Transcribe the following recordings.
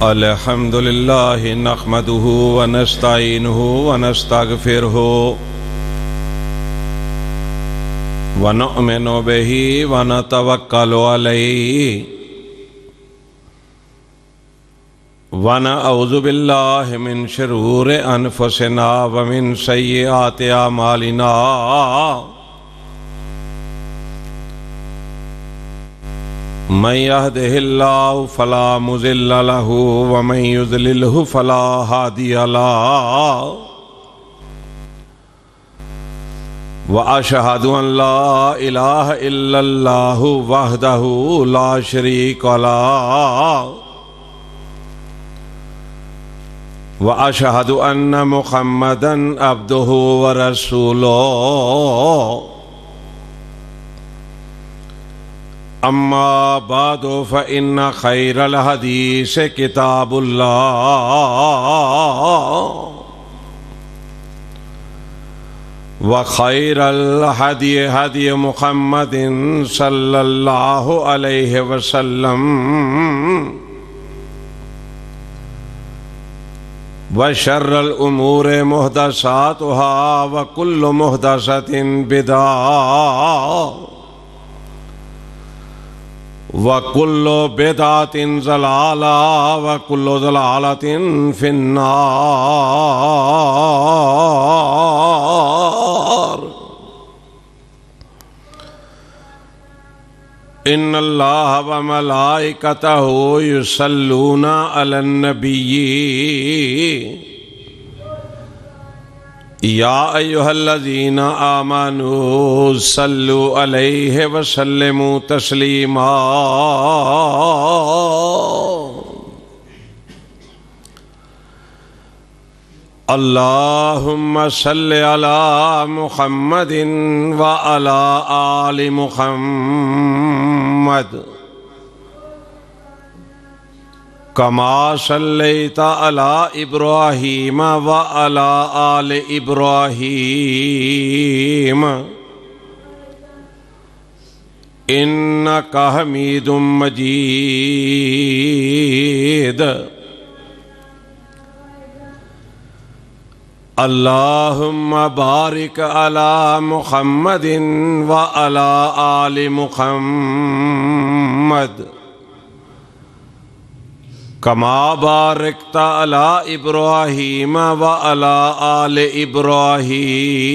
अल्हम्दुलिल्लाहि नहमदुहु व नस्तईनुहु व नस्तगफिरुहु व नु'मिनु बिही व नतवक्कलु अलैहि व नऊज़ु बिल्लाहि मिन शुरूरि अनफुसिना व मिन सय्यिआति अमालिना। मन यहदिहिल्लाहु फला मुज़िल्ल लहु व मन युज़लिलहु फला हादिय लहु। व अशहदु अन ला इलाहा इल्लल्लाहु वहदहु ला शरीका लहु व अशहदु अन्न मुहम्मदन अब्दुहु व रसूलुहु। अम्मा बादु फ़इन्न खैरल हदीस किताबुल्लाह व खैरल हदी हदी मुहम्मदिन सल्लल्लाहु अलैहि वसल्लम व शर्रल उमूर मुहदसातुहा व कुल्लु मुहदसतिन बिदअह व कुल्लु बिदअतिन ज़लाला व कुल्लु ज़लालतिन फिन्नार। इन्नल्लाह व मलाइकतहु युसल्लूना अलन नबिय्यि या अय्युहल्लज़ीना आमनू सल्लु अलैहि व सल्लिमू तस्लीमा। अल्लाहुम्मा सल्लि अला मुहम्मदिन व अला आलि मुहम्मद कमा सल्लैता अला इब्राहीम व अला आलि इब्राहीम इन्नका हमीदुम मजीद। अल्लाहुम्मा बारिक अला मुहम्मदिन व अला आलि मुहम्मद कमा बारकता अला इब्राहीम व अला आलि इब्राहीम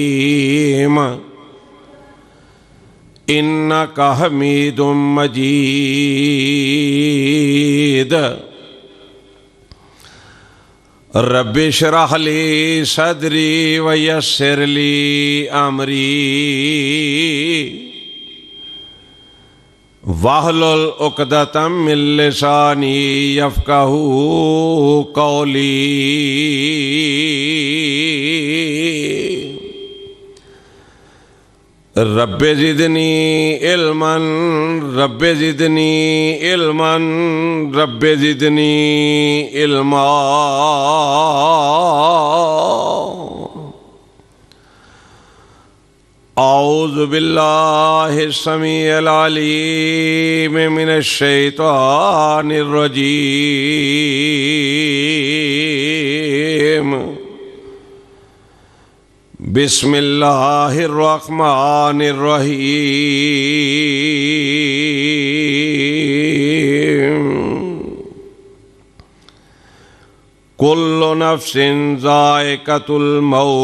इन्नका हमीदुम मजीद। रब्बि इश्रह ली सदरी व यस्सिर ली अमरी वहलुल उक़दतम मिन लिसानी यफ़क़हू क़ौली। Rabbi ज़िदनी इल्मन rabbi ज़िदनी इल्मन rabbi ज़िदनी इल्मा। औज़ु बिल्लाहि समीइल अलीम मिनश शैतानिर रजीम। बिस्मिल्लाहिर रहमानिर रहीम। कुल्लु नफ्सिन ज़ाइक़तुल मौत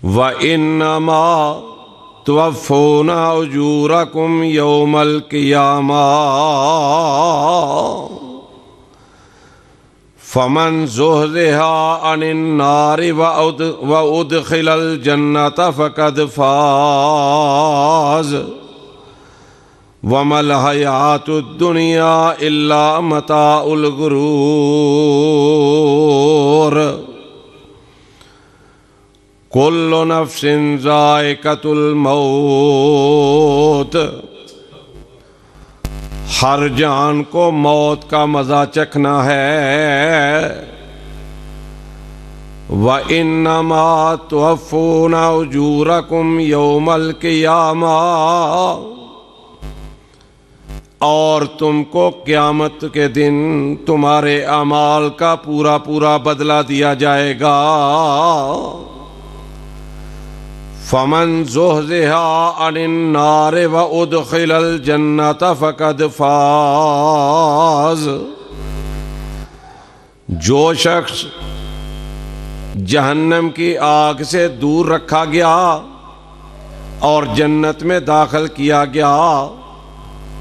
व इन्नमा तुवफ़्फ़ूना उजूरकुम यौमल क़ियामह। फमन ज़ुहज़िहा अनिन नारि व उदख़िलल जन्नत फ़क़द फ़ाज़ वमल हयातुद दुनिया इल्ला मताउल गुरूर। कुल्लु नफ्सिन ज़ाइक़तुल मौत हर जान को मौत का मज़ा चखना है। व इन्नमा तुवफ़्फ़ूना उजूरकुम यौमल क़ियामह और तुमको क़यामत के दिन तुम्हारे अमाल का पूरा पूरा बदला दिया जाएगा। फमन ज़ुहज़िहा अनिन नार व उदखिलल जन्नत फ़क़द फ़ाज़। जो शख्स जहन्नम की आग से दूर रखा गया और जन्नत में दाखिल किया गया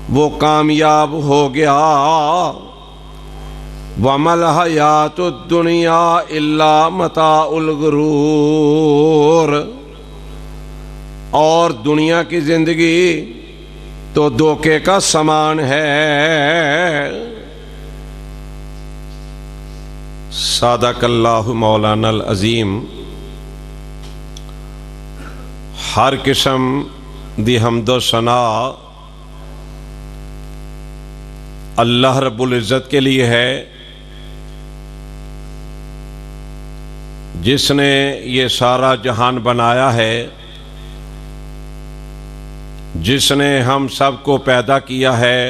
वो कामयाब हो गया। वमल हयातुद दुनिया इल्ला मताउल गुरूर। और दुनिया की जिंदगी तो धोखे का समान है। सादकल्लाहु मौलानल अज़ीम। हर किस्म दी हम्दो सना अल्लाह रब्बुल इज़्ज़त के लिए है, जिसने ये सारा जहान बनाया है, जिसने हम सबको पैदा किया है,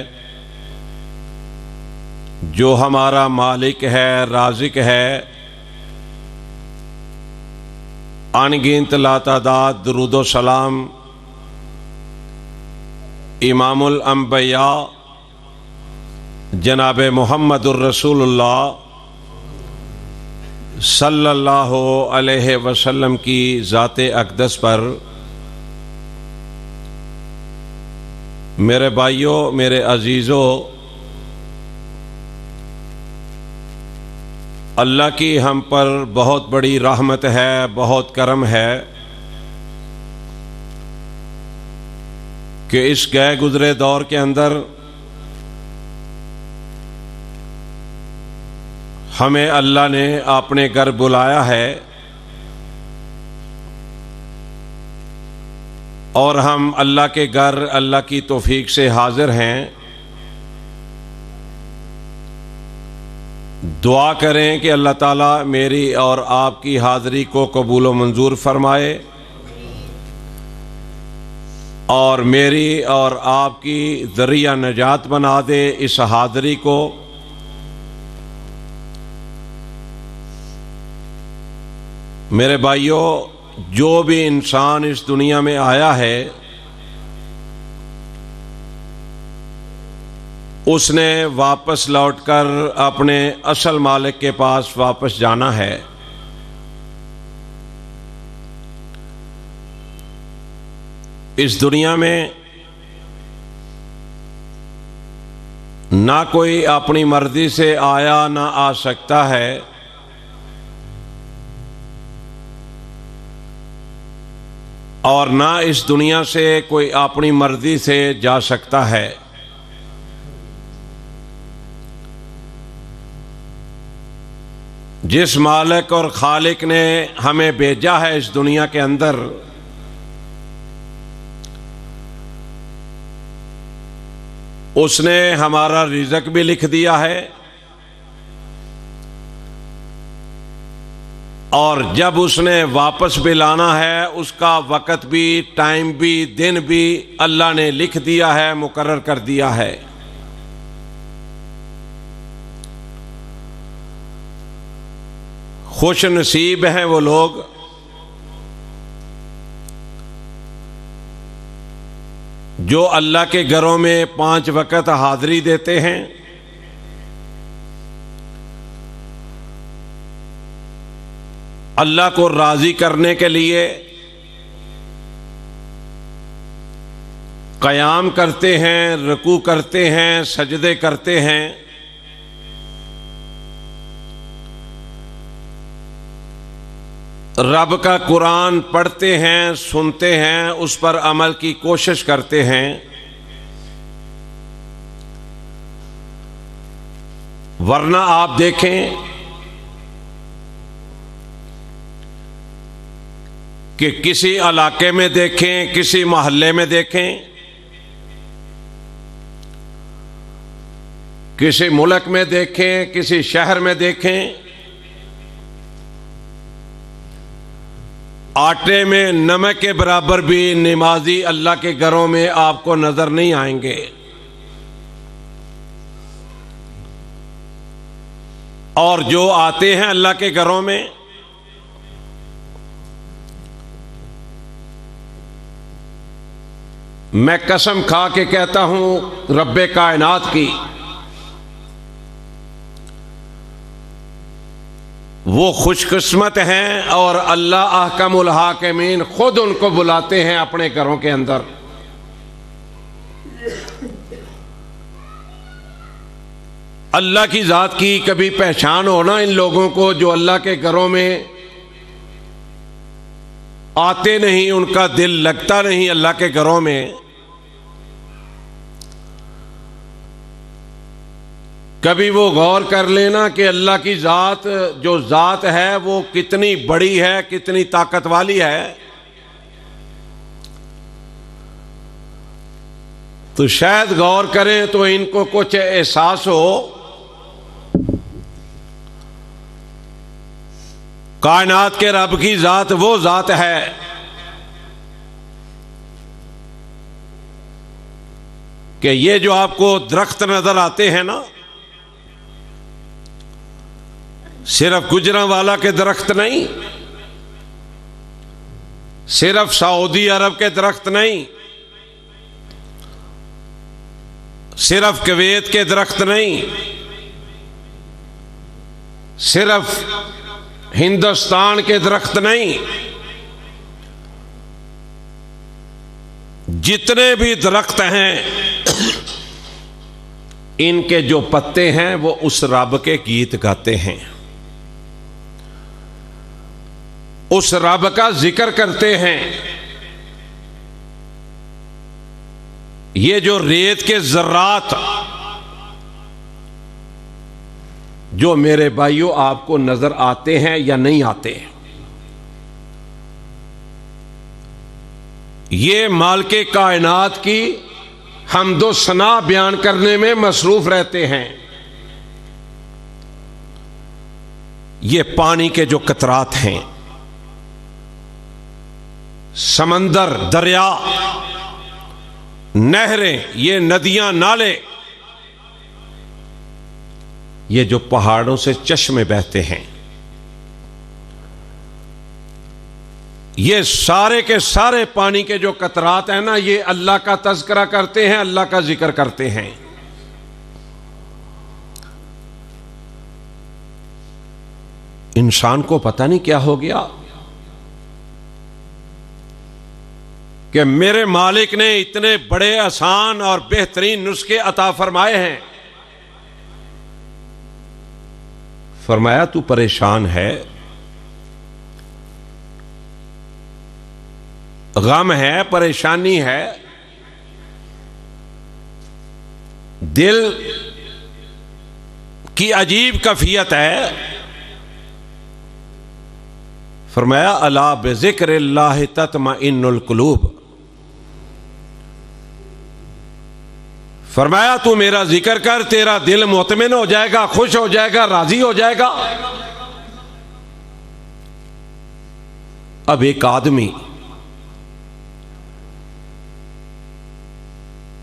जो हमारा मालिक है, राज़िक है। अनगिनत लातादाद दुरूदो सलाम इमामुल अंबिया जनाब मुहम्मदुर रसूलुल्लाह सल्लल्लाहु अलैहि वसल्लम की ज़ाते अक़दस पर। मेरे भाइयों, मेरे अजीज़ों, अल्लाह की हम पर बहुत बड़ी रहमत है, बहुत करम है कि इस गए गुजरे दौर के अंदर हमें अल्लाह ने अपने घर बुलाया है और हम अल्लाह के घर अल्लाह की तौफीक से हाजिर हैं। दुआ करें कि अल्लाह ताला मेरी और आपकी हाज़िरी को कबूल व मंजूर फरमाए और मेरी और आपकी ज़रिया नजात बना दे इस हाज़िरी को। मेरे भाइयों, जो भी इंसान इस दुनिया में आया है उसने वापस लौटकर अपने असल मालिक के पास वापस जाना है। इस दुनिया में ना कोई अपनी मर्जी से आया ना आ सकता है, और ना इस दुनिया से कोई अपनी मर्जी से जा सकता है। जिस मालिक और खालिक ने हमें भेजा है इस दुनिया के अंदर, उसने हमारा रिज़्क भी लिख दिया है और जब उसने वापस भी लाना है उसका वक़्त भी, टाइम भी, दिन भी अल्लाह ने लिख दिया है, मुकर्रर कर दिया है। खुश नसीब हैं वो लोग जो अल्लाह के घरों में 5 वक़्त हाज़िरी देते हैं। अल्लाह को राज़ी करने के लिए क़याम करते हैं, रुकू करते हैं, सजदे करते हैं। रब का कुरान पढ़ते हैं, सुनते हैं, उस पर अमल की कोशिश करते हैं। वरना आप देखें कि किसी इलाके में देखें, किसी मोहल्ले में देखें, किसी मुल्क में देखें, किसी शहर में देखें, आटे में नमक के बराबर भी नमाजी अल्लाह के घरों में आपको नजर नहीं आएंगे। और जो आते हैं अल्लाह के घरों में, मैं कसम खा के कहता हूं रब्बे कायनात की, वो खुशकिस्मत हैं और अल्लाह अहकमुल हाकिमीन खुद उनको बुलाते हैं अपने घरों के अंदर। अल्लाह की जात की कभी पहचान हो ना इन लोगों को जो अल्लाह के घरों में आते नहीं, उनका दिल लगता नहीं अल्लाह के घरों में। कभी वो गौर कर लेना कि अल्लाह की जात जो जात है वो कितनी बड़ी है, कितनी ताकत वाली है। तो शायद गौर करें तो इनको कुछ एहसास हो कायनात के रब की जात वो जात है कि ये जो आपको दरख्त नजर आते हैं ना, सिर्फ गुजरांवाला के दरख्त नहीं, सिर्फ सऊदी अरब के दरख्त नहीं, सिर्फ कुवैत के दरख्त नहीं, सिर्फ हिंदुस्तान के दरख्त नहीं, जितने भी दरख्त हैं इनके जो पत्ते हैं वो उस रब के गीत गाते हैं, उस रब का जिक्र करते हैं। ये जो रेत के जर्रात जो मेरे भाइयों आपको नजर आते हैं या नहीं आते, ये मालिके कायनात की हमदो सना बयान करने में मसरूफ रहते हैं। ये पानी के जो कतरात हैं, समंदर, दरिया, नहरें, ये नदियां, नाले, ये जो पहाड़ों से चश्मे बहते हैं, ये सारे के सारे पानी के जो कतरात हैं ना, ये अल्लाह का तज़किरा करते हैं, अल्लाह का जिक्र करते हैं। इंसान को पता नहीं क्या हो गया कि मेरे मालिक ने इतने बड़े आसान और बेहतरीन नुस्खे अता फरमाए हैं। फरमाया तू परेशान है, गम है, परेशानी है, दिल की अजीब कैफियत है। फरमाया अला बिज़िक्रिल्लाह तत्मइन्नुल कुलूब। फरमाया तू मेरा जिक्र कर, तेरा दिल मुतमिन हो जाएगा, खुश हो जाएगा, राजी हो जाएगा। अब एक आदमी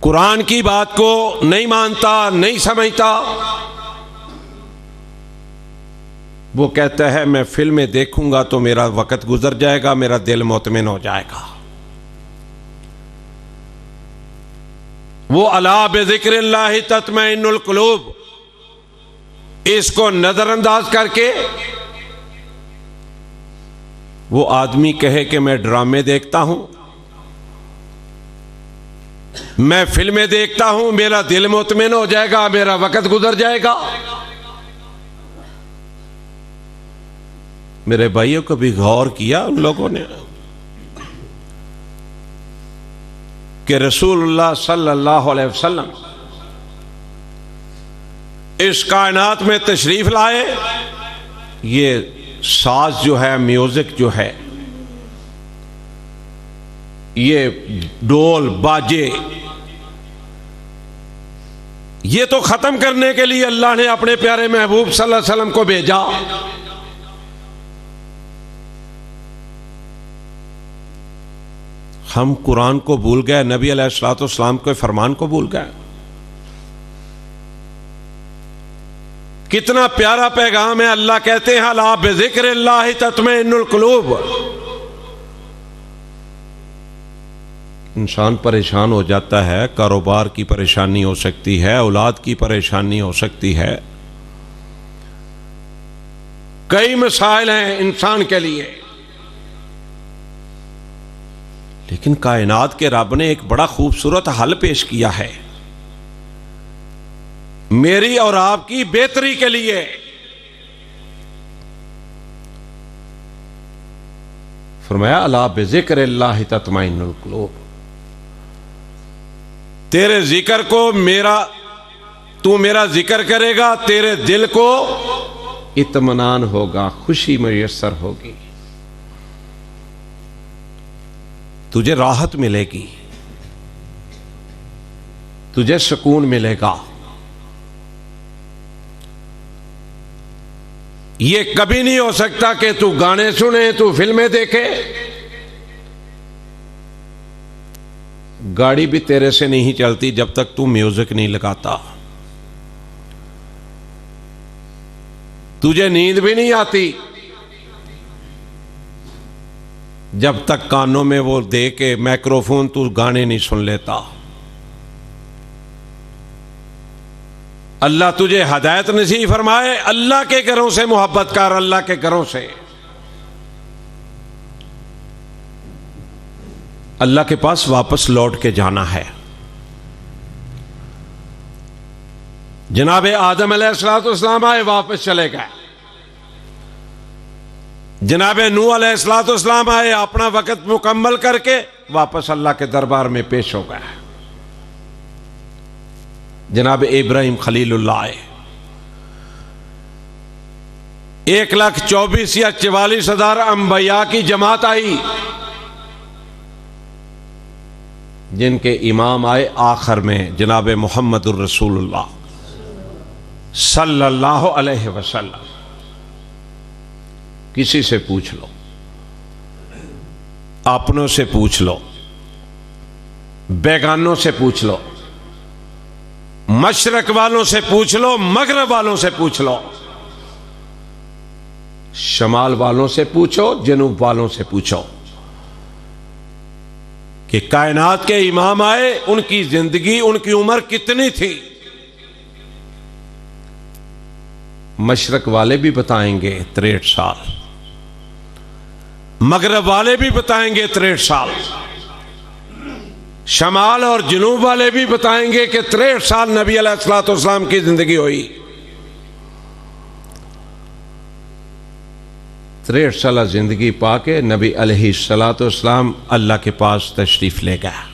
कुरान की बात को नहीं मानता, नहीं समझता, वो कहता है मैं फिल्में देखूंगा तो मेरा वक्त गुजर जाएगा, मेरा दिल मुतमिन हो जाएगा। वो अला बिज़िक्रिल्लाह तत्मइन्नुल कुलूब, इसको नजरअंदाज करके वो आदमी कहे कि मैं ड्रामे देखता हूं, मैं फिल्में देखता हूं, मेरा दिल मुतमिन हो जाएगा, मेरा वक्त गुजर जाएगा। मेरे भाइयों को भी गौर किया उन लोगों ने कि रसूलुल्लाह सल्लल्लाहु अलैहि वसल्लम इस कायनात में तशरीफ लाए। ये साज जो है, म्यूजिक जो है, ये ढोल बाजे, ये तो खत्म करने के लिए अल्लाह ने अपने प्यारे महबूब सल्लल्लाहु अलैहि वसल्लम को भेजा। हम कुरान को भूल गए, नबी अलैहिस्सलाम के फरमान को भूल गए कितना प्यारा पैगाम है। अल्लाह कहते हैं अला बिज़िक्रिल्लाह तत्मइन्नुल कुलूब। इंसान परेशान हो जाता है, कारोबार की परेशानी हो सकती है, औलाद की परेशानी हो सकती है, कई मसाइल हैं इंसान के लिए, लेकिन कायनात के रब ने एक बड़ा खूबसूरत हल पेश किया है मेरी और आपकी बेहतरी के लिए। फरमाया अला बिज़िक्रिल्लाह तत्मइन्नुल कुलूब। तेरे जिक्र को तू मेरा जिक्र करेगा, तेरे दिल को इत्मीनान होगा, खुशी मुयस्सर होगी, तुझे राहत मिलेगी, तुझे सुकून मिलेगा। ये कभी नहीं हो सकता कि तू गाने सुने, तू फिल्में देखे। गाड़ी भी तेरे से नहीं चलती जब तक तू म्यूजिक नहीं लगाता। तुझे नींद भी नहीं आती जब तक कानों में वो दे के माइक्रोफोन तू गाने नहीं सुन लेता। अल्लाह तुझे हदायत नसीब फरमाए। अल्लाह के घरों से मोहब्बत कर, अल्लाह के घरों से। अल्लाह के पास वापस लौट के जाना है। जनाब आदम अलैहिस्सलाम आए, वापस चले गए। जनाब नूह अलैहिस्सलाम आए, अपना वक्त मुकम्मल करके वापस अल्लाह के दरबार में पेश हो गए। जनाब इब्राहिम खलीलुल्लाह आए, 1,24,000 या 44,000 अंबिया की जमात आई, जिनके इमाम आए आखिर में जनाब मुहम्मदुर रसूलुल्लाह सल्लल्लाहु अलैहि वसल्लम। किसी से पूछ लो, अपनों से पूछ लो, बेगानों से पूछ लो, मशरक वालों से पूछ लो, मगरब वालों से पूछ लो, शमाल वालों से पूछो, जनूब वालों से पूछो कि कायनात के इमाम आए, उनकी जिंदगी, उनकी उम्र कितनी थी। मशरक वाले भी बताएंगे 63 साल, मगरब वाले भी बताएंगे 63 साल, शमाल और जनूब वाले भी बताएंगे कि 63 साल नबी अलैहिस्सलाम की जिंदगी हुई। 63 साल जिंदगी पाके नबी अलैहिस्सलाम अल्लाह के पास तशरीफ ले गया।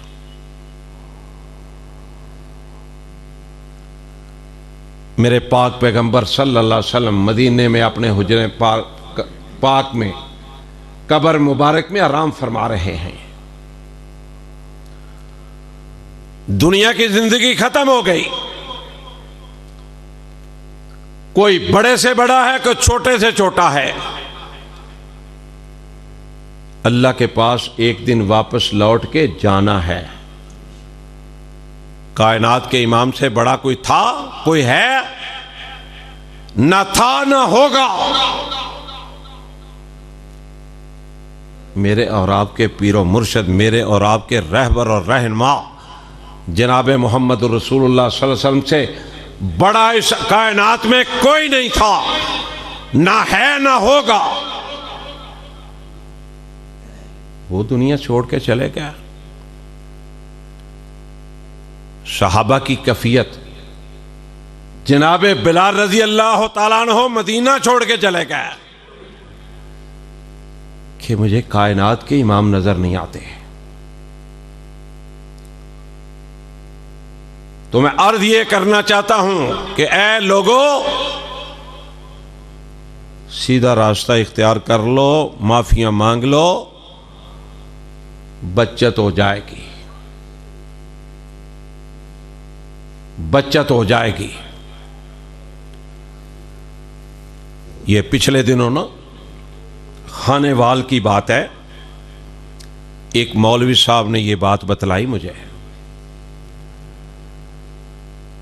मेरे पाक पैगंबर सल्लल्लाहु अलैहि वसल्लम मदीने में अपने हुजरे पाक में कब्र मुबारक में आराम फरमा रहे हैं। दुनिया की जिंदगी खत्म हो गई। कोई बड़े से बड़ा है, कोई छोटे से छोटा है। अल्लाह के पास एक दिन वापस लौट के जाना है। कायनात के इमाम से बड़ा कोई था, कोई है? न था न होगा। मेरे और आपके पीरो मुर्शद, मेरे और आपके रहबर और रहनुमा जनाब मोहम्मद रसूलुल्लाह सल्लल्लाहु अलैहि वसल्लम से बड़ा इस कायनात में कोई नहीं था, ना है ना होगा। वो दुनिया छोड़ के चले गए। सहाबा की कैफियत, जनाब बिलाल रजी अल्लाह ताला अन्हु मदीना छोड़ के चले गए कि मुझे कायनात के इमाम नजर नहीं आते। तो मैं अर्ज ये करना चाहता हूं कि ऐ लोगों, सीधा रास्ता इख्तियार कर लो, माफियां मांग लो, बचत हो जाएगी, बचत हो जाएगी। ये पिछले दिनों ना खानेवाल की बात है। एक मौलवी साहब ने ये बात बतलाई मुझे।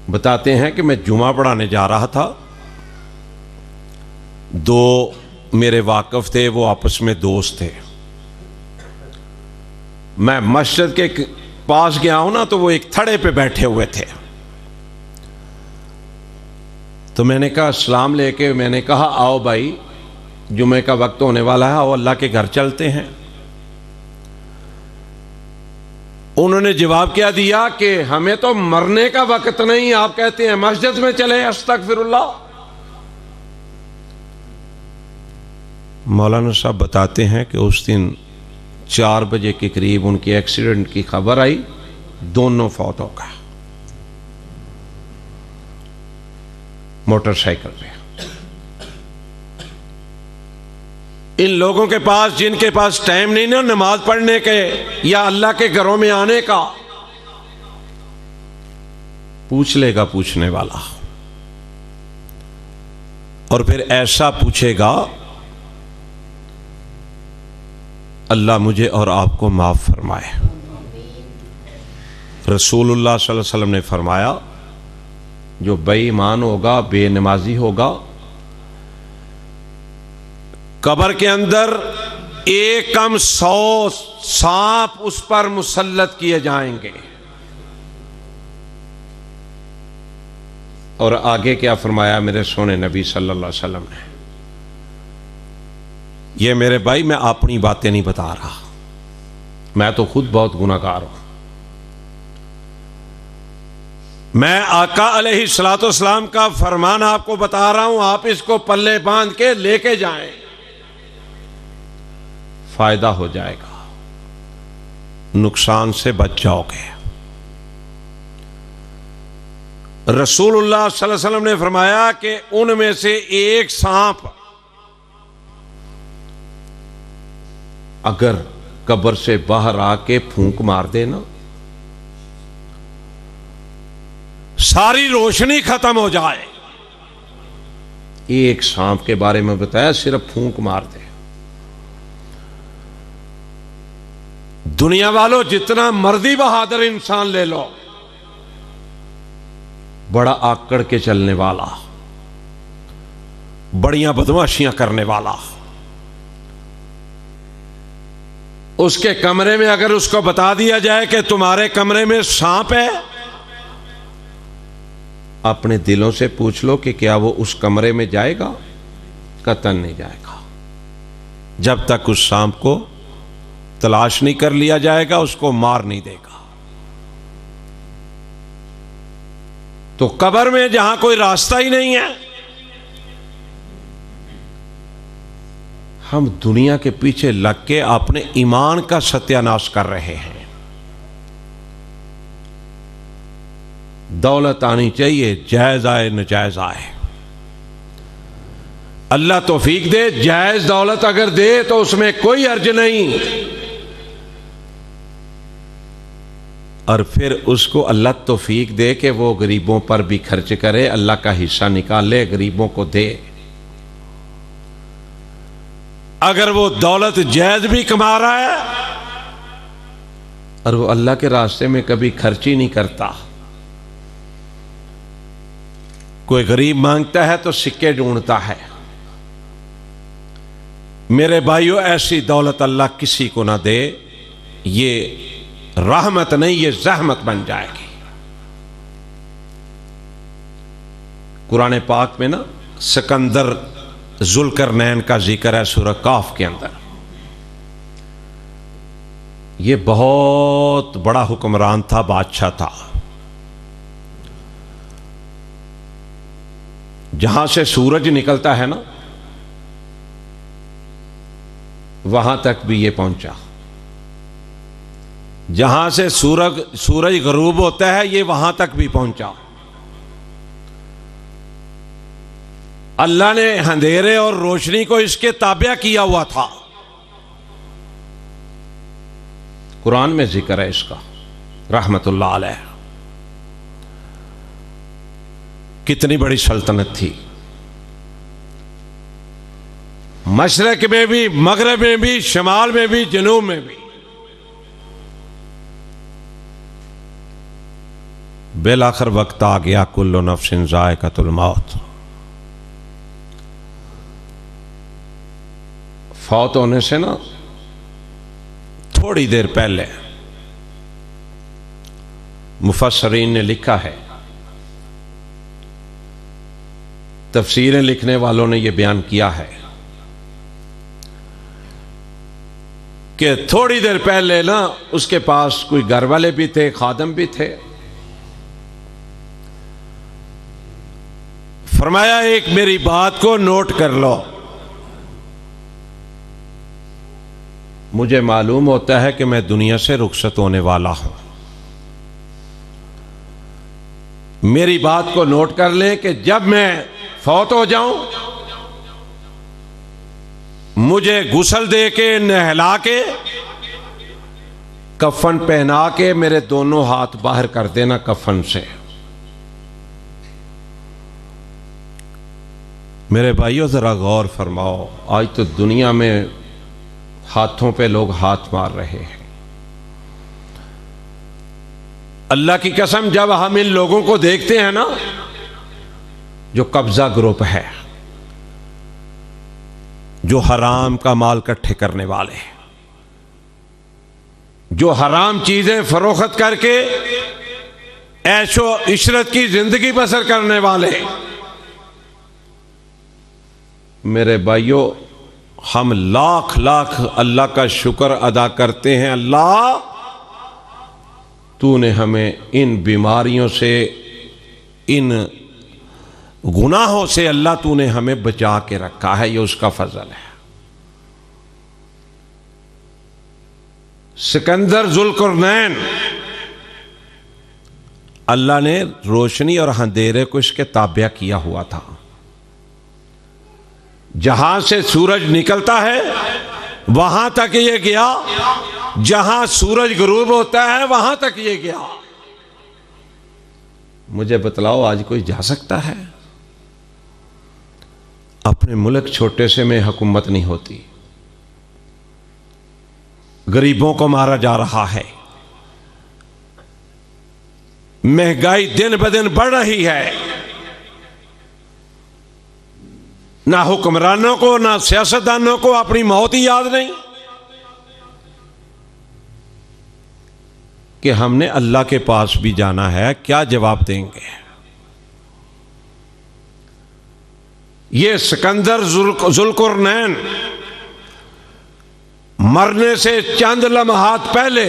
बताते हैं कि मैं जुमा पढ़ाने जा रहा था दो मेरे वाकिफ थे, वो आपस में दोस्त थे। मैं मस्जिद के पास गया हूं ना, तो वो एक थड़े पे बैठे हुए थे। तो मैंने कहा सलाम लेके मैंने कहा आओ भाई, जुमे का वक्त होने वाला है, आओ अल्लाह के घर चलते हैं। उन्होंने जवाब क्या दिया कि हमें तो मरने का वक्त नहीं, आप कहते हैं मस्जिद में चले, अस्तगफिरुल्लाह। मौलाना साहब बताते हैं कि उस दिन 4 बजे के करीब उनके एक्सीडेंट की खबर आई, दोनों फौत हो गए मोटरसाइकिल पे। इन लोगों के पास, जिनके पास टाइम नहीं ना नमाज पढ़ने के या अल्लाह के घरों में आने का, पूछ लेगा पूछने वाला, और फिर ऐसा पूछेगा अल्लाह मुझे और आपको माफ फरमाए। रसूलुल्लाह सल्लल्लाहु अलैहि वसल्लम ने फरमाया जो बेईमान होगा, बेनमाजी होगा, कब्र के अंदर एक कम 100 सांप उस पर मुसल्लत किए जाएंगे। और आगे क्या फरमाया मेरे सोने नबी सल्लल्लाहु अलैहि वसल्लम ने, ये मेरे भाई मैं अपनी बातें नहीं बता रहा, मैं तो खुद बहुत गुनाहगार हूं। मैं आका अलैहिस्सलातु वस्सलाम का फरमान आपको बता रहा हूं, आप इसको पल्ले बांध के लेके जाएं, फायदा हो जाएगा, नुकसान से बच जाओगे। रसूलुल्लाह सल्लल्लाहु अलैहि वसल्लम ने फरमाया कि उनमें से एक सांप अगर कब्र से बाहर आके फूंक मार दे ना, सारी रोशनी खत्म हो जाए। एक सांप के बारे में बताया, सिर्फ फूंक मार दे। दुनिया वालों जितना मर्जी बहादुर इंसान ले लो, बड़ा आकड़ के चलने वाला, बढ़िया बदमाशियां करने वाला, उसके कमरे में अगर उसको बता दिया जाए कि तुम्हारे कमरे में सांप है, अपने दिलों से पूछ लो कि क्या वो उस कमरे में जाएगा? कतई नहीं जाएगा। जब तक उस सांप को तलाश नहीं कर लिया जाएगा, उसको मार नहीं देगा। तो कब्र में जहां कोई रास्ता ही नहीं है, हम दुनिया के पीछे लग के अपने ईमान का सत्यानाश कर रहे हैं। दौलत आनी चाहिए, जायज आए नजायज आए, अल्लाह तौफीक दे। जायज दौलत अगर दे तो उसमें कोई अर्ज नहीं, और फिर उसको अल्लाह तौफीक दे कि वो गरीबों पर भी खर्च करे, अल्लाह का हिस्सा निकाले, गरीबों को दे। अगर वो दौलत जायज भी कमा रहा है और वो अल्लाह के रास्ते में कभी खर्च ही नहीं करता, कोई गरीब मांगता है तो सिक्के ढूंढता है, मेरे भाइयों ऐसी दौलत अल्लाह किसी को ना दे। ये रहमत नहीं, ये जहमत बन जाएगी। कुरान पाक में ना सिकंदर जुल्करनैन का जिक्र है सूरह काफ के अंदर। ये बहुत बड़ा हुक्मरान था, बादशाह था। जहां से सूरज निकलता है ना, वहां तक भी ये पहुंचा। जहां से सूरज गरूब होता है, ये वहां तक भी पहुंचा। अल्लाह ने अंधेरे और रोशनी को इसके ताबिया किया हुआ था। कुरान में जिक्र है इसका, रहमतुल्लाह अलैह। कितनी बड़ी सल्तनत थी, मशरक में भी, मगरब में भी, शमाल में भी, जनूब में भी। बेलाखिर वक्त आ गया, कुल्लु नफ्सिन ज़ाइक़तुल मौत। फौत होने से ना थोड़ी देर पहले मुफस्सरीन ने लिखा है, तफसीरें लिखने वालों ने यह बयान किया है कि थोड़ी देर पहले ना उसके पास कोई घर वाले भी थे, खादम भी थे। फरमाया एक मेरी बात को नोट कर लो, मुझे मालूम होता है कि मैं दुनिया से रुखसत होने वाला हूं। मेरी बात को नोट कर लें कि जब मैं फौत हो जाऊं, मुझे गुस्ल दे के, नहला के, कफन पहना के मेरे दोनों हाथ बाहर कर देना कफन से। मेरे भाइयों जरा गौर फरमाओ, आज तो दुनिया में हाथों पे लोग हाथ मार रहे हैं। अल्लाह की कसम, जब हम इन लोगों को देखते हैं ना, जो कब्जा ग्रुप है, जो हराम का माल इकट्ठे करने वाले, जो हराम चीजें फरोख्त करके ऐशो इशरत की जिंदगी बसर करने वाले, मेरे भाइयों हम लाख लाख अल्लाह का शुक्र अदा करते हैं। अल्लाह तूने हमें इन बीमारियों से, इन गुनाहों से अल्लाह तूने हमें बचा के रखा है, ये उसका फजल है। सिकंदर जुल्करनैन, अल्लाह ने रोशनी और अंधेरे को इसके ताबिया किया हुआ था। जहां से सूरज निकलता है वहां तक ये गया, जहां सूरज गुरूब होता है वहां तक ये गया। मुझे बतलाओ, आज कोई जा सकता है? अपने मुल्क छोटे से में हुकूमत नहीं होती, गरीबों को मारा जा रहा है, महंगाई दिन ब दिन बढ़ रही है। ना हुक्मरानों को, ना सियासतदानों को अपनी मौत ही याद नहीं कि हमने अल्लाह के पास भी जाना है, क्या जवाब देंगे? ये सिकंदर जुल्करनैन मरने से चंद लम्हात पहले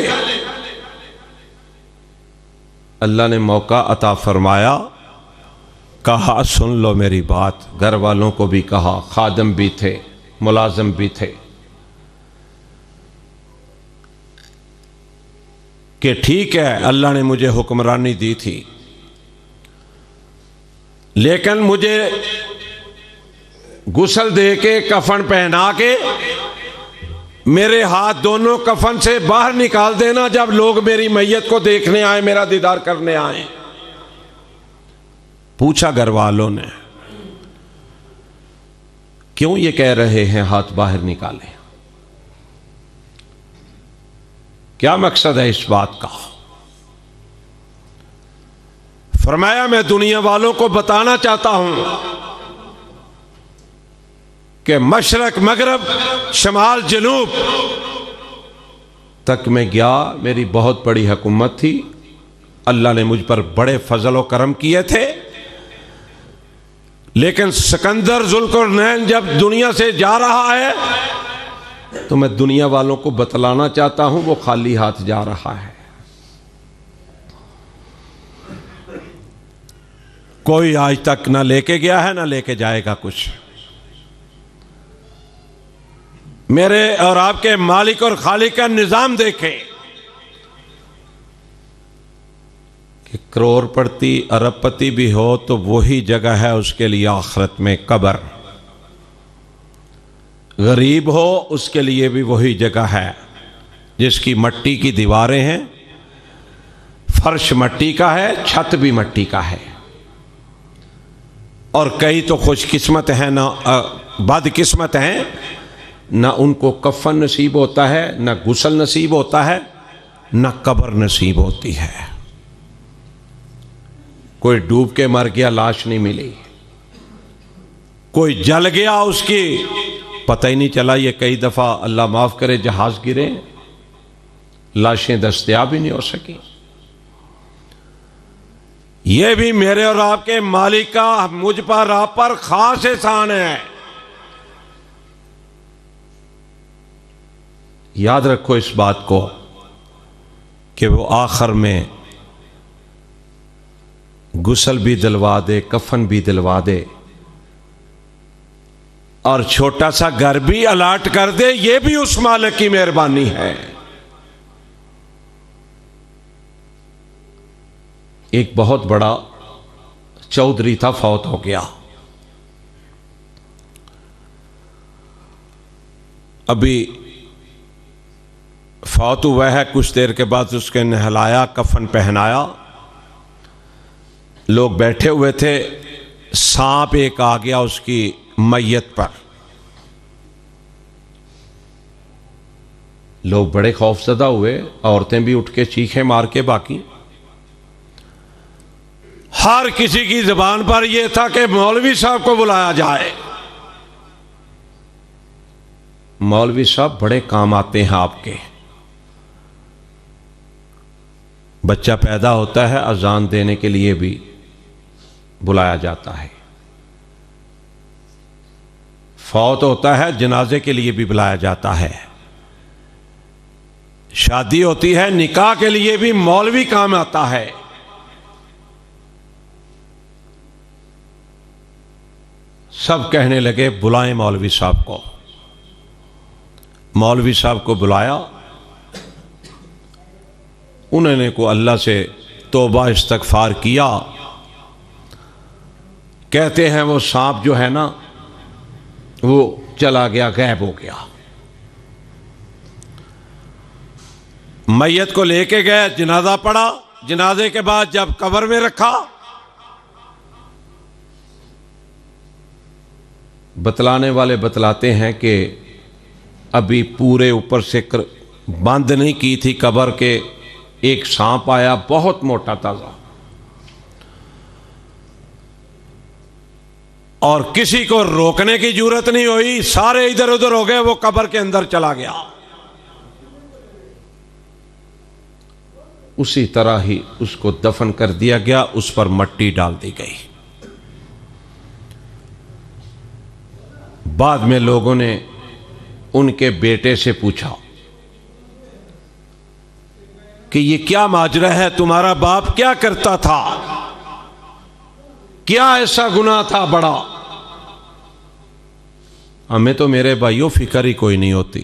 अल्लाह ने मौका अता फरमाया, कहा सुन लो मेरी बात। घर वालों को भी कहा, खादम भी थे, मुलाजिम भी थे, कि ठीक है अल्लाह ने मुझे हुक्मरानी दी थी, लेकिन मुझे गुस्ल दे के, कफन पहना के, मेरे हाथ दोनों कफन से बाहर निकाल देना जब लोग मेरी मैयत को देखने आए, मेरा दीदार करने आए। पूछा घर वालों ने, क्यों ये कह रहे हैं हाथ बाहर निकाले, क्या मकसद है इस बात का? फरमाया मैं दुनिया वालों को बताना चाहता हूं कि मशरक मगरब, शमाल जनूब तक मैं गया, मेरी बहुत बड़ी हुकूमत थी, अल्लाह ने मुझ पर बड़े फजल व करम किए थे। लेकिन सिकंदर जुल्करनैन जब दुनिया से जा रहा है तो मैं दुनिया वालों को बतलाना चाहता हूं वो खाली हाथ जा रहा है। कोई आज तक ना लेके गया है ना लेके जाएगा कुछ। मेरे और आपके मालिक और खालिक का निजाम देखें कि करोड़पति अरबपति भी हो तो वही जगह है उसके लिए आखिरत में कब्र, गरीब हो उसके लिए भी वही जगह है जिसकी मट्टी की दीवारें हैं, फर्श मट्टी का है, छत भी मट्टी का है। और कई तो खुशकिस्मत हैं ना बदकिस्मत हैं, ना उनको कफन नसीब होता है, ना गुस्ल नसीब होता है, ना कब्र नसीब होती है। कोई डूब के मर गया, लाश नहीं मिली, कोई जल गया, उसकी पता ही नहीं चला। ये कई दफ़ा अल्लाह माफ़ करे जहाज़ गिरे, लाशें दस्तयाब ही नहीं हो सकी। ये भी मेरे और आपके मालिक का मुझ पर आप पर खास एहसान है। याद रखो इस बात को कि वो आखिर में गुस्ल भी दिलवा दे, कफन भी दिलवा दे और छोटा सा घर भी अलाट कर दे। ये भी उस मालिक की मेहरबानी है। एक बहुत बड़ा चौधरी था, फौत हो गया। अभी फौत हुआ है, कुछ देर के बाद उसके नहलाया, कफन पहनाया, लोग बैठे हुए थे। सांप एक आ गया उसकी मैयत पर। लोग बड़े खौफजदा हुए, औरतें भी उठ के चीखें मार के। बाकी हर किसी की जुबान पर यह था कि मौलवी साहब को बुलाया जाए। मौलवी साहब बड़े काम आते हैं आपके। बच्चा पैदा होता है, अजान देने के लिए भी बुलाया जाता है। फौत होता है, जनाजे के लिए भी बुलाया जाता है। शादी होती है, निकाह के लिए भी मौलवी काम आता है। सब कहने लगे बुलाएं मौलवी साहब को। मौलवी साहब को बुलाया। उन्होंने को अल्लाह से तौबा इस्तगफार किया। कहते हैं वो सांप जो है ना, वो चला गया, गायब हो गया। मैयत को लेके गए, जनाजा पड़ा। जनाजे के बाद जब कब्र में रखा, बतलाने वाले बतलाते हैं कि अभी पूरे ऊपर से बंद नहीं की थी कब्र के, एक सांप आया, बहुत मोटा ताजा, और किसी को रोकने की जरूरत नहीं हुई। सारे इधर उधर हो गए, वो कब्र के अंदर चला गया। उसी तरह ही उसको दफन कर दिया गया, उस पर मट्टी डाल दी गई। बाद में लोगों ने उनके बेटे से पूछा कि ये क्या माजरा है, तुम्हारा बाप क्या करता था, क्या ऐसा गुनाह था बड़ा? हमें तो मेरे भाइयों फिक्र ही कोई नहीं होती।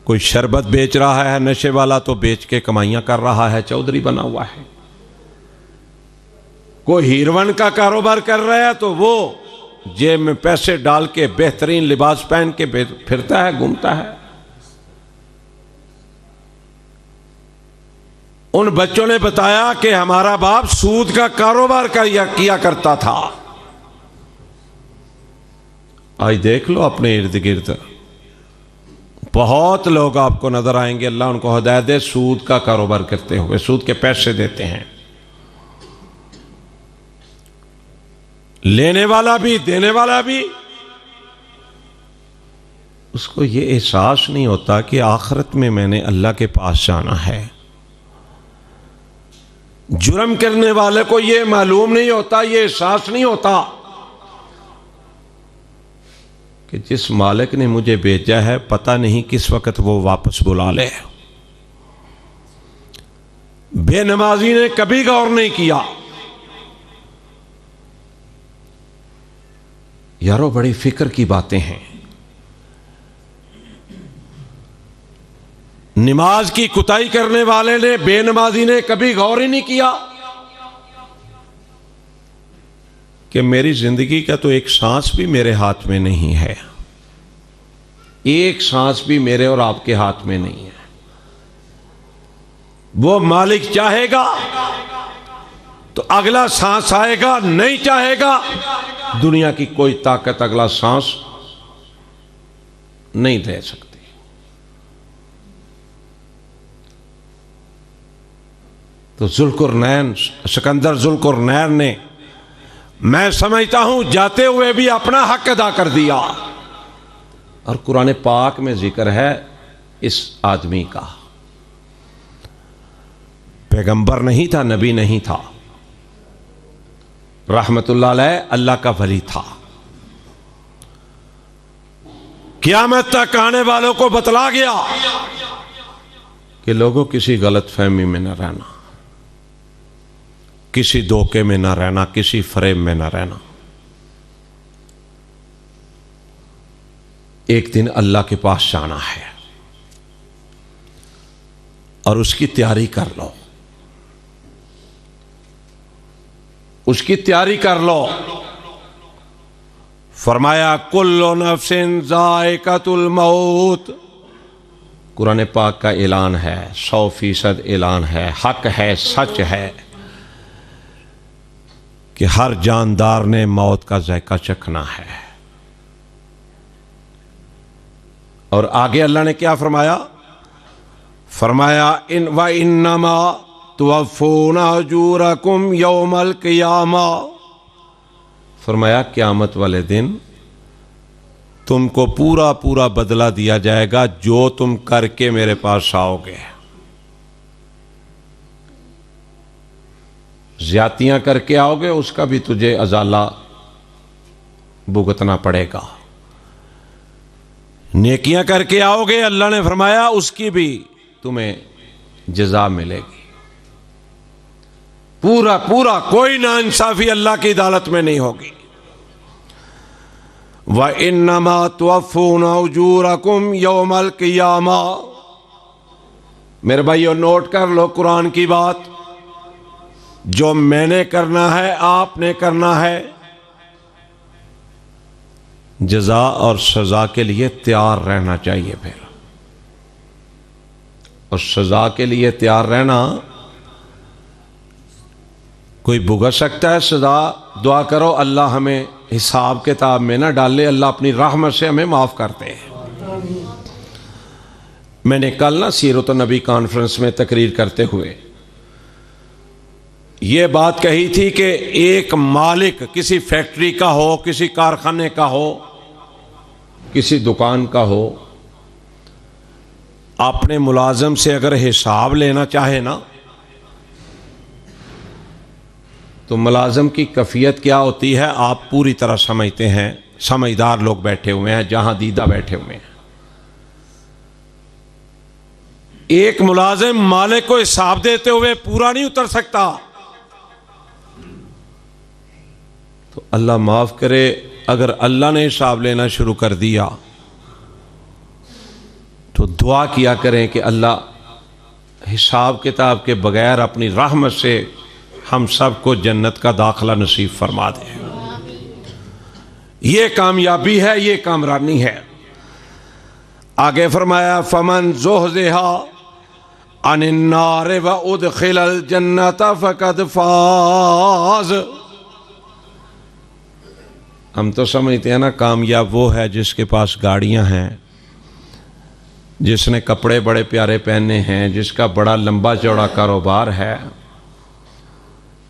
कोई शरबत बेच रहा है, नशे वाला, तो बेच के कमाइयां कर रहा है, चौधरी बना हुआ है। कोई हीरोइन का कारोबार कर रहा है, तो वो जेब में पैसे डाल के बेहतरीन लिबास पहन के फिरता है, घूमता है। उन बच्चों ने बताया कि हमारा बाप सूद का कारोबार किया करता था। आज देख लो अपने इर्द गिर्द, बहुत लोग आपको नजर आएंगे, अल्लाह उनको हिदायत दे, सूद का कारोबार करते हुए, सूद के पैसे देते हैं। लेने वाला भी, देने वाला भी। उसको ये एहसास नहीं होता कि आखिरत में मैंने अल्लाह के पास जाना है। जुर्म करने वाले को ये मालूम नहीं होता, ये एहसास नहीं होता कि जिस मालिक ने मुझे भेजा है, पता नहीं किस वक्त वो वापस बुला ले। बेनमाजी ने कभी गौर नहीं किया। यारो बड़ी फिक्र की बातें हैं। नमाज की कुताई करने वाले ने, बेनमाजी ने कभी गौर ही नहीं किया कि मेरी जिंदगी का तो एक सांस भी मेरे हाथ में नहीं है, एक सांस भी मेरे और आपके हाथ में नहीं है। वो मालिक चाहेगा तो अगला सांस आएगा, नहीं चाहेगा दुनिया की कोई ताकत अगला सांस नहीं दे सकती। तो जुल्कुरनैन, सिकंदर जुल्कुरनैन ने मैं समझता हूं जाते हुए भी अपना हक अदा कर दिया। और कुरान पाक में जिक्र है इस आदमी का, पैगंबर नहीं था, नबी नहीं था, रहमतुल्लाह अलैह अल्लाह का वली था। क़यामत तक आने वालों को बतला गया कि लोगों किसी गलत फहमी में न रहना, किसी धोखे में न रहना, किसी फरेब में न रहना। एक दिन अल्लाह के पास जाना है और उसकी तैयारी कर लो, उसकी तैयारी कर लो। फरमाया कुल्लु नफ्सिन ज़ाइक़तुल मौत। कुरान पाक का ऐलान है, 100% ऐलान है, हक है, सच है कि हर जानदार ने मौत का जायका चखना है। और आगे अल्लाह ने क्या फरमाया? फरमाया इन व इन्नमा तुवफ़्फ़ूना अजूरकुम यौमल क़ियामा। फरमाया क़यामत वाले दिन तुमको पूरा पूरा बदला दिया जाएगा जो तुम करके मेरे पास आओगे। ज्यादतियां करके आओगे उसका भी तुझे अजाला भुगतना पड़ेगा, नेकियां करके आओगे अल्लाह ने फरमाया उसकी भी तुम्हें जज़ा मिलेगी। पूरा पूरा कोई नाइंसाफी अल्लाह की अदालत में नहीं होगी। व इन्नमा तुवफ़्फ़ूना उजूरकुम यौमल क़ियामा। मेरे भाइयों नोट कर लो कुरान की बात, जो मैंने करना है आपने करना है। जज़ा और सज़ा के लिए तैयार रहना चाहिए फिर, और सज़ा के लिए तैयार रहना, कोई भुगत सकता है सज़ा, दुआ करो अल्लाह हमें हिसाब किताब में ना डाले, अल्लाह अपनी रहमत से हमें माफ़ करते हैं। मैंने कल ना सीरत नबी कॉन्फ्रेंस में तकरीर करते हुए ये बात कही थी कि एक मालिक किसी फैक्ट्री का हो, किसी कारखाने का हो, किसी दुकान का हो, अपने मुलाजिम से अगर हिसाब लेना चाहे ना तो मुलाजिम की कैफियत क्या होती है आप पूरी तरह समझते हैं। समझदार लोग बैठे हुए हैं, जहां दीदा बैठे हुए हैं। एक मुलाजिम मालिक को हिसाब देते हुए पूरा नहीं उतर सकता। तो अल्लाह माफ करे, अगर अल्लाह ने हिसाब लेना शुरू कर दिया तो दुआ किया करें कि अल्लाह हिसाब किताब के बगैर अपनी रहमत से हम सबको जन्नत का दाखिला नसीब फरमा दे। ये कामयाबी है, ये कामरानी है। आगे फरमाया फमन ज़ुहज़िहा अनिन नार व उदखिलल जन्नत फ़क़द फ़ाज़। हम तो समझते हैं ना कामयाब वो है जिसके पास गाड़ियां हैं, जिसने कपड़े बड़े प्यारे पहने हैं, जिसका बड़ा लंबा चौड़ा कारोबार है,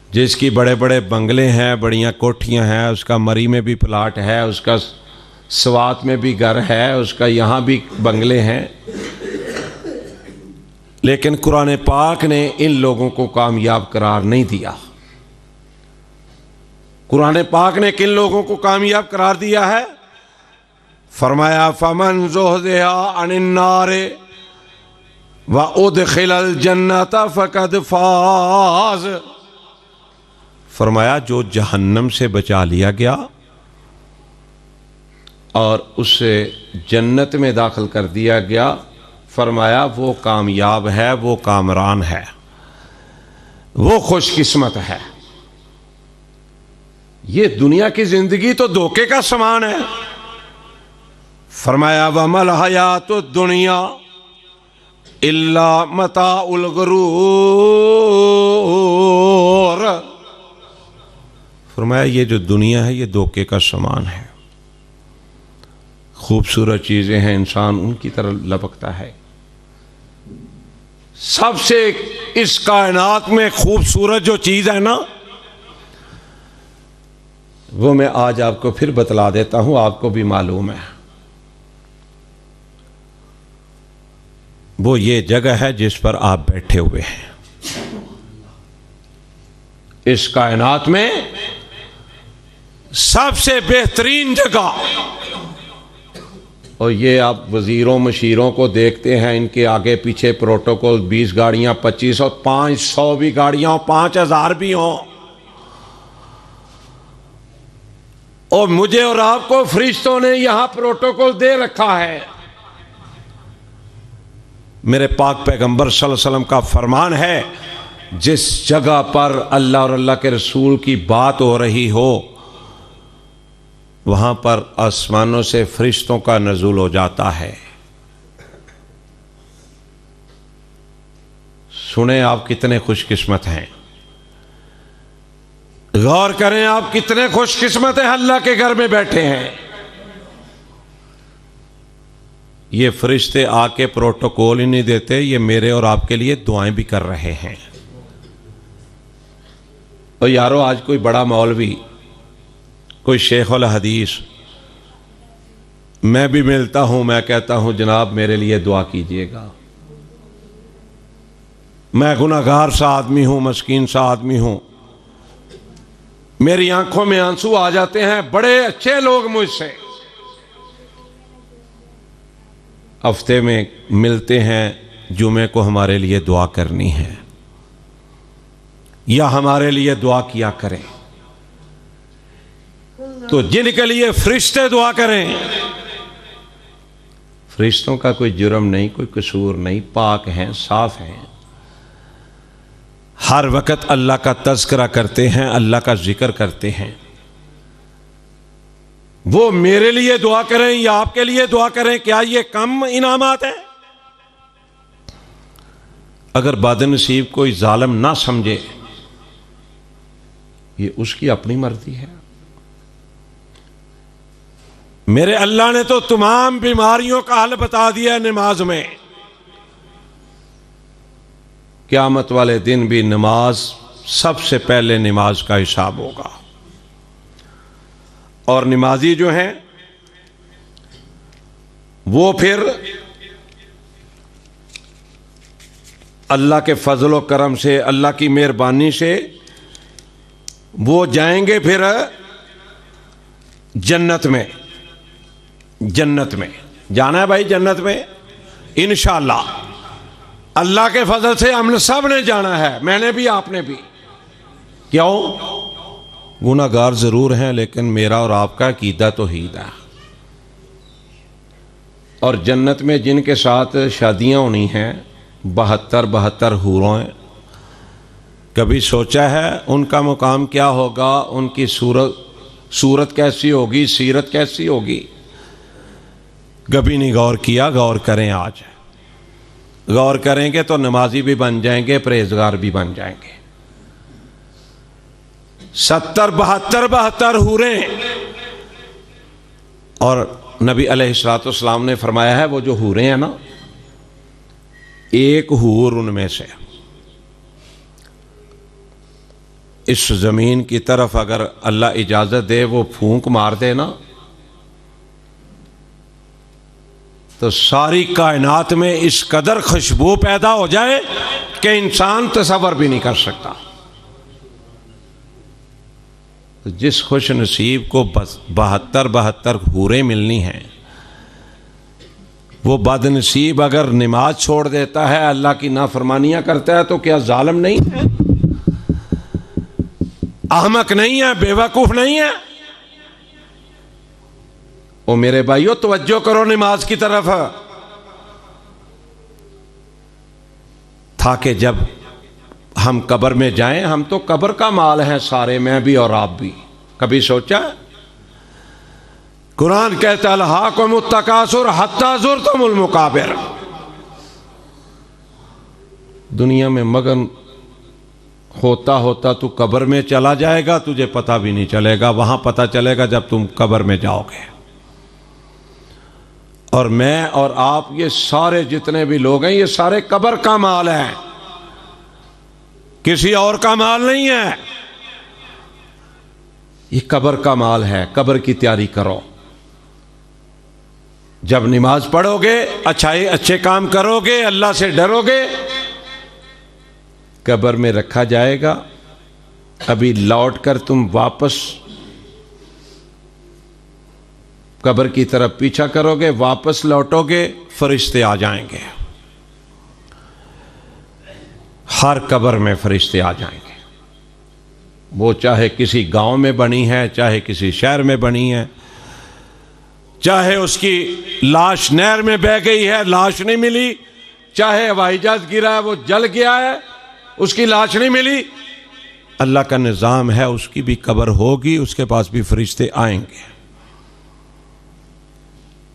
जिसकी बड़े बड़े बंगले हैं, बढ़िया कोठियां हैं, उसका मरी में भी प्लाट है, उसका स्वात में भी घर है, उसका यहाँ भी बंगले हैं। लेकिन कुरान पाक ने इन लोगों को कामयाब करार नहीं दिया। कुरान पाक ने किन लोगों को कामयाब करार दिया है? फरमाया फमन ज़ुहज़िहा अनिन नार व उदखिलल जन्नत फ़क़द फ़ाज़। फरमाया जो जहन्नम से बचा लिया गया और उससे जन्नत में दाखिल कर दिया गया, फरमाया वो कामयाब है, वो कामरान है, वो खुशकिस्मत है। ये दुनिया की जिंदगी तो धोखे का समान है। फरमाया वमल हयातुद दुनिया इल्ला मताउल गुरूर। फरमाया ये जो दुनिया है ये धोखे का समान है। खूबसूरत चीजें हैं, इंसान उनकी तरफ लपकता है। सबसे इस कायनात में खूबसूरत जो चीज है ना वो मैं आज आपको फिर बतला देता हूं, आपको भी मालूम है। वो ये जगह है जिस पर आप बैठे हुए हैं। इस कायनात में सबसे बेहतरीन जगह, और ये आप वजीरों मशीरों को देखते हैं, इनके आगे पीछे प्रोटोकॉल, 20 गाड़ियां, 25 और 500 भी गाड़ियां हो, 5000 भी हो, और मुझे और आपको फरिश्तों ने यहां प्रोटोकॉल दे रखा है। मेरे पाक पैगंबर सल्लल्लाहु अलैहि वसल्लम का फरमान है, जिस जगह पर अल्लाह और अल्लाह के रसूल की बात हो रही हो, वहां पर आसमानों से फरिश्तों का नज़ुल हो जाता है। सुने आप कितने खुशकिस्मत हैं, गौर करें आप कितने खुशकिस्मत हैं, अल्लाह के घर में बैठे हैं। ये फरिश्ते आके प्रोटोकॉल ही नहीं देते, ये मेरे और आपके लिए दुआएं भी कर रहे हैं। और यारो, आज कोई बड़ा मौलवी, कोई शेख उल हदीस, मैं भी मिलता हूं, मैं कहता हूं जनाब मेरे लिए दुआ कीजिएगा, मैं गुनाहगार सा आदमी हूं, मस्कीन सा आदमी हूं, मेरी आंखों में आंसू आ जाते हैं। बड़े अच्छे लोग मुझसे हफ्ते में मिलते हैं, जुमे को हमारे लिए दुआ करनी है या हमारे लिए दुआ किया करें। तो जिनके लिए फरिश्ते दुआ करें, फरिश्तों का कोई जुर्म नहीं, कोई कसूर नहीं, पाक हैं, साफ हैं, हर वक्त अल्लाह का तज़किरा करते हैं, अल्लाह का जिक्र करते हैं। वो मेरे लिए दुआ करें या आपके लिए दुआ करें, क्या ये कम इनामात है? अगर बदनसीब कोई जालिम ना समझे, ये उसकी अपनी मर्जी है। मेरे अल्लाह ने तो तमाम बीमारियों का हल बता दिया नमाज में। क़यामत वाले दिन भी नमाज, सबसे पहले नमाज का हिसाब होगा। और नमाजी जो हैं वो फिर अल्लाह के फजल व करम से, अल्लाह की मेहरबानी से वो जाएंगे फिर जन्नत में। जन्नत में जाना है भाई, जन्नत में इंशाअल्लाह। अल्लाह के फजल से हमने सब ने जाना है, मैंने भी, आपने भी। क्यों? गुनाहगार जरूर हैं, लेकिन मेरा और आपका अकीदा तौहीद है। और जन्नत में जिनके साथ शादियां होनी हैं, 72 हूरों, कभी सोचा है उनका मुकाम क्या होगा, उनकी सूरत कैसी होगी, सीरत कैसी होगी? कभी नहीं गौर किया? गौर करें आज। गौर करेंगे तो नमाजी भी बन जाएंगे, परहेजगार भी बन जाएंगे। 72 हूरें। और नबी अलैहिस्सलाम ने फरमाया है, वो जो हूरें हैं ना, एक हूर उनमें से इस जमीन की तरफ अगर अल्लाह इजाजत दे वो फूंक मार दे ना, तो सारी कायनात में इस कदर खुशबू पैदा हो जाए कि इंसान तसव्वुर भी नहीं कर सकता। तो जिस खुश नसीब को बस 72 हूरें मिलनी हैं, वो बदनसीब अगर नमाज छोड़ देता है, अल्लाह की नाफरमानियां करता है, तो क्या जालिम नहीं है? अहमक नहीं है? बेवकूफ नहीं है? ओ मेरे भाइयों, तवज्जो करो नमाज की तरफ। था कि जब हम कब्र में जाएं, हम तो कब्र का माल हैं सारे, मैं भी और आप भी। कभी सोचा? कुरान कहता अलहाकुमुत तकासुर हत्ता ज़ुरतुमुल मुकाबिर। दुनिया में मगन होता होता तू कब्र में चला जाएगा, तुझे पता भी नहीं चलेगा। वहां पता चलेगा जब तुम कब्र में जाओगे। और मैं और आप, ये सारे जितने भी लोग हैं, ये सारे कब्र का माल है, किसी और का माल नहीं है। ये कब्र का माल है, कब्र की तैयारी करो। जब नमाज पढ़ोगे, अच्छे काम करोगे, अल्लाह से डरोगे, कब्र में रखा जाएगा। अभी लौट कर तुम वापस कब्र की तरफ पीछा करोगे, वापस लौटोगे, फरिश्ते आ जाएंगे। हर कब्र में फरिश्ते आ जाएंगे। वो चाहे किसी गांव में बनी है, चाहे किसी शहर में बनी है, चाहे उसकी लाश नहर में बह गई है, लाश नहीं मिली, चाहे हवाई जहाज गिरा है, वो जल गया है, उसकी लाश नहीं मिली, अल्लाह का निज़ाम है, उसकी भी कब्र होगी, उसके पास भी फरिश्ते आएंगे।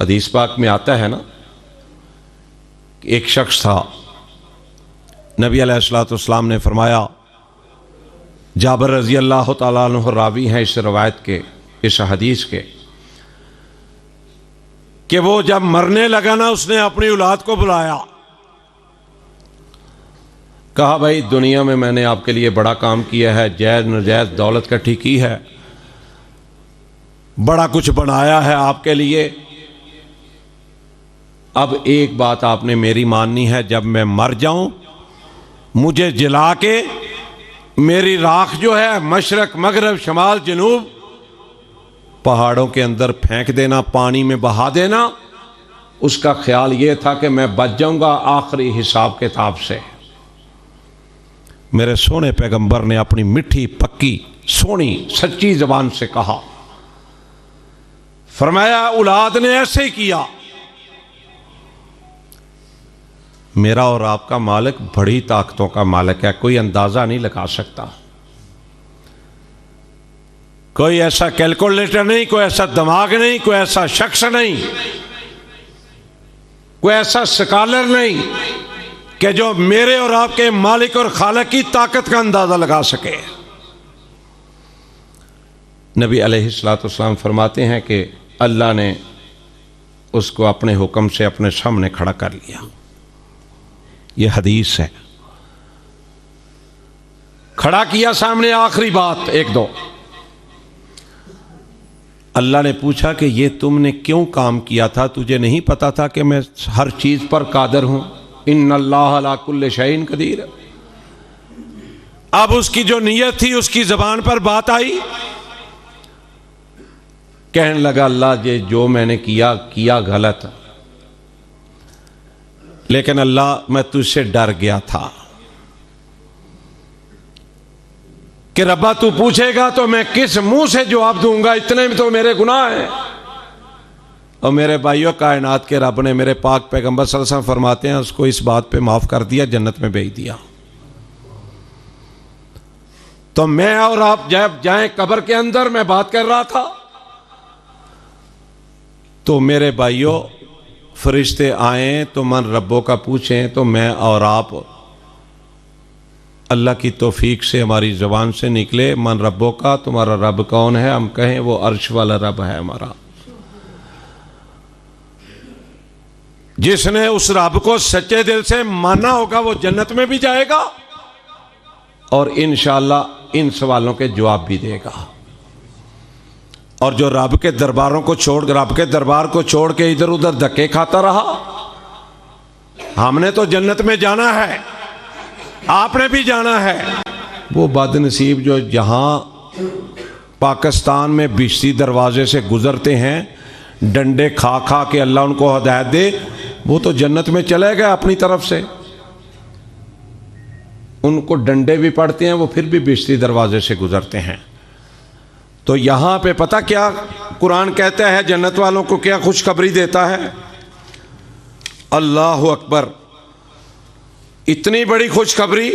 हदीस पाक में आता है ना, एक शख्स था, नबी अलैहिस्सलाम ने फरमाया, जाबिर रज़ी अल्लाह तआला अन्हु रावी हैं इस रवायत के, इस हदीस के, कि वो जब मरने लगा ना, उसने अपनी औलाद को बुलाया, कहा भाई दुनिया में मैंने आपके लिए बड़ा काम किया है, जायज़ नजायज़ दौलत इकट्ठी की है, बड़ा कुछ बनाया है आपके लिए, अब एक बात आपने मेरी माननी है, जब मैं मर जाऊं मुझे जला के मेरी राख जो है मशरक मगरब शमाल जनूब पहाड़ों के अंदर फेंक देना, पानी में बहा देना। उसका ख्याल यह था कि मैं बच जाऊंगा आखिरी हिसाब किताब से। मेरे सोने पैगंबर ने अपनी मिठी पक्की सोनी सच्ची जबान से कहा, फरमाया औलाद ने ऐसे ही किया। मेरा और आपका मालिक बड़ी ताकतों का मालिक है, कोई अंदाजा नहीं लगा सकता, कोई ऐसा कैलकुलेटर नहीं, कोई ऐसा दिमाग नहीं, कोई ऐसा शख्स नहीं, कोई ऐसा स्कॉलर नहीं कि जो मेरे और आपके मालिक और खालिक की ताकत का अंदाजा लगा सके। नबी अलैहिस्सलाम फरमाते हैं कि अल्लाह ने उसको अपने हुक्म से अपने सामने खड़ा कर लिया। यह हदीस है, खड़ा किया सामने। आखिरी बात एक दो, अल्लाह ने पूछा कि ये तुमने क्यों काम किया था, तुझे नहीं पता था कि मैं हर चीज पर कादिर हूं, इन्नल्लाह अला कुल्लि शैइन कदीर। अब उसकी जो नीयत थी उसकी जबान पर बात आई, कहने लगा अल्लाह ये जो मैंने किया गलत, लेकिन अल्लाह मैं तुझसे डर गया था कि रब्बा तू पूछेगा तो मैं किस मुंह से जवाब दूंगा, इतने में तो मेरे गुनाह हैं। और मेरे भाइयों, कायनात के रब ने मेरे पाक पैगंबर सल्लल्लाहु अलैहि वसल्लम फरमाते हैं उसको इस बात पे माफ कर दिया, जन्नत में भेज दिया। तो मैं और आप जब जाएं कब्र के अंदर, मैं बात कर रहा था तो मेरे भाइयों फरिश्ते आए तो मन रब्बों का पूछें तो मैं और आप अल्लाह की तौफीक से हमारी ज़बान से निकले, मन रब्बों का, तुम्हारा रब कौन है, हम कहें वो अर्श वाला रब है हमारा। जिसने उस रब को सच्चे दिल से माना होगा वो जन्नत में भी जाएगा और इंशाअल्लाह इन सवालों के जवाब भी देगा। और जो रब के दरबार को छोड़ के इधर उधर धक्के खाता रहा, हमने तो जन्नत में जाना है, आपने भी जाना है। वो बदनसीब जो जहां पाकिस्तान में बिश्ती दरवाजे से गुजरते हैं, डंडे खा खा के अल्लाह उनको हिदायत दे, वो तो जन्नत में चले गए अपनी तरफ से। उनको डंडे भी पड़ते हैं, वो फिर भी बिश्ती दरवाजे से गुजरते हैं। तो यहां पे पता क्या कुरान कहता है, जन्नत वालों को क्या खुशखबरी देता है। अल्लाह अकबर, इतनी बड़ी खुशखबरी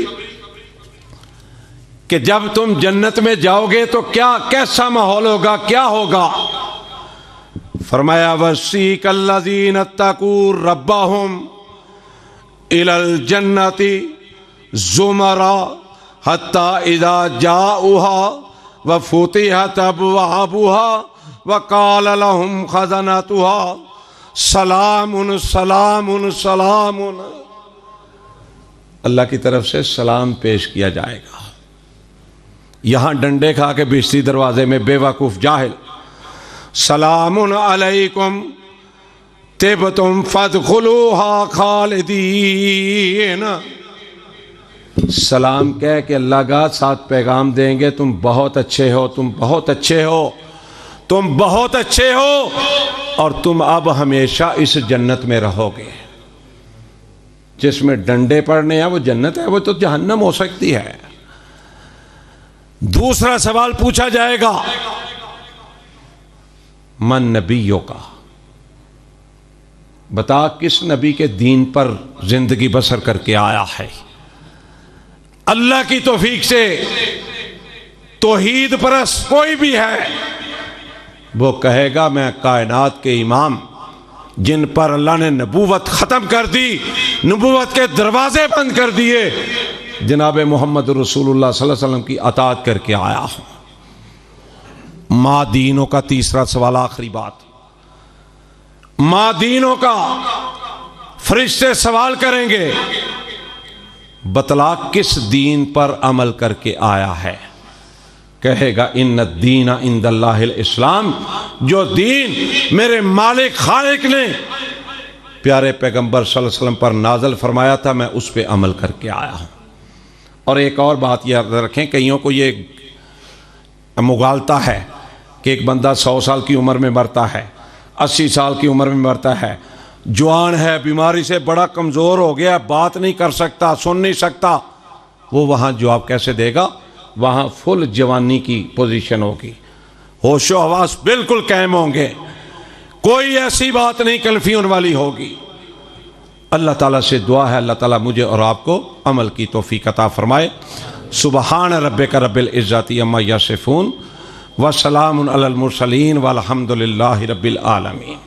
कि जब तुम जन्नत में जाओगे तो क्या कैसा माहौल होगा, क्या होगा। फरमाया वसीक अल्लज़ीना तक़ू रब्बहुम इलल जन्नति ज़ुमरा हत्ता इज़ा जाऊहा व फुतिहत अबवाबुहा व क़ाल लहुम ख़ज़नतुहा सलामुन सलामुन सलामुन। अल्लाह की तरफ से सलाम पेश किया जाएगा। यहाँ डंडे खा के बिजली दरवाजे में बेवकूफ़ जाहिल। सलामुन अलैकुम तिबतुम फदखुलूहा खालिदीन। सलाम कह के अल्लाह का साथ पैगाम देंगे, तुम बहुत अच्छे हो, तुम बहुत अच्छे हो, तुम बहुत अच्छे हो और तुम अब हमेशा इस जन्नत में रहोगे। जिसमें डंडे पड़ने हैं वो जन्नत है, वो तो जहन्नम हो सकती है। दूसरा सवाल पूछा जाएगा मन नबियों का, बता किस नबी के दीन पर जिंदगी बसर करके आया है। अल्लाह की तौफीक से तौहीद परस्त कोई भी है वो कहेगा मैं कायनात के इमाम जिन पर अल्लाह ने नबूवत ख़त्म कर दी, नबूवत के दरवाजे बंद कर दिए, जनाब मोहम्मद रसूलुल्लाह सल्लल्लाहु अलैहि वसल्लम की अताअत करके आया हूं। माँ दीनों का तीसरा सवाल, आखिरी बात, माँ दीनों का फरिश्ते सवाल करेंगे बतला किस दीन पर अमल करके आया है। कहेगा इन्न दीना इंदल्लाहिल इस्लाम, जो दीन मेरे मालिक खालिक ने प्यारे पैगंबर सल्लल्लाहु अलैहि वसल्लम पर नाजल फरमाया था मैं उस पर अमल करके आया हूँ। और एक और बात याद रखें, कईयों को ये मुगालता है कि एक बंदा 100 साल की उम्र में मरता है, 80 साल की उम्र में मरता है, जवान है, बीमारी से बड़ा कमज़ोर हो गया, बात नहीं कर सकता, सुन नहीं सकता, वो वहाँ जवाब कैसे देगा। वहाँ फुल जवानी की पोजीशन होगी, होशो हवास बिल्कुल कायम होंगे, कोई ऐसी बात नहीं कन्फ्यूजन वाली होगी। अल्लाह ताला से दुआ है अल्लाह ताला मुझे और आपको अमल की तौफीक अता फरमाए। सुबहान रब्बिका रब्बिल इज़्ज़ति अम्मा यसिफून व सलामुन अलल मुरसलीन वल्हम्दुलिल्लाहि रब्बिल आलमीन।